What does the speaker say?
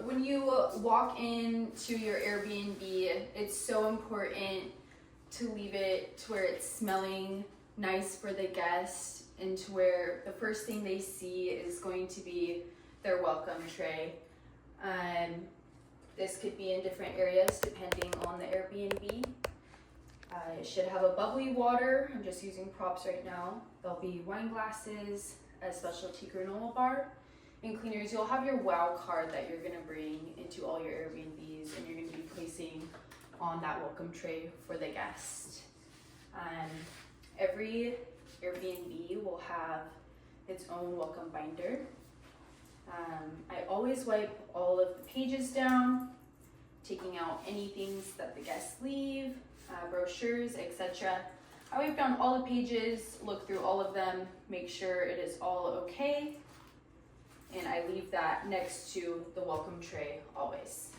when you walk into your Airbnb, it's so important to leave it to where it's smelling nice for the guest and to where the first thing they see is going to be their welcome tray. This could be in different areas depending on the Airbnb. It should have a bubbly water. I'm just using props right now. There'll be wine glasses, a specialty granola bar, and cleaners. You'll have your wow card that you're gonna bring into all your Airbnbs and you're gonna be placing on that welcome tray for the guest. Every Airbnb will have its own welcome binder. I always wipe all of the pages down, taking out any things that the guests leave, brochures, etc. I wipe down all the pages, look through all of them, make sure it is all okay, and I leave that next to the welcome tray always.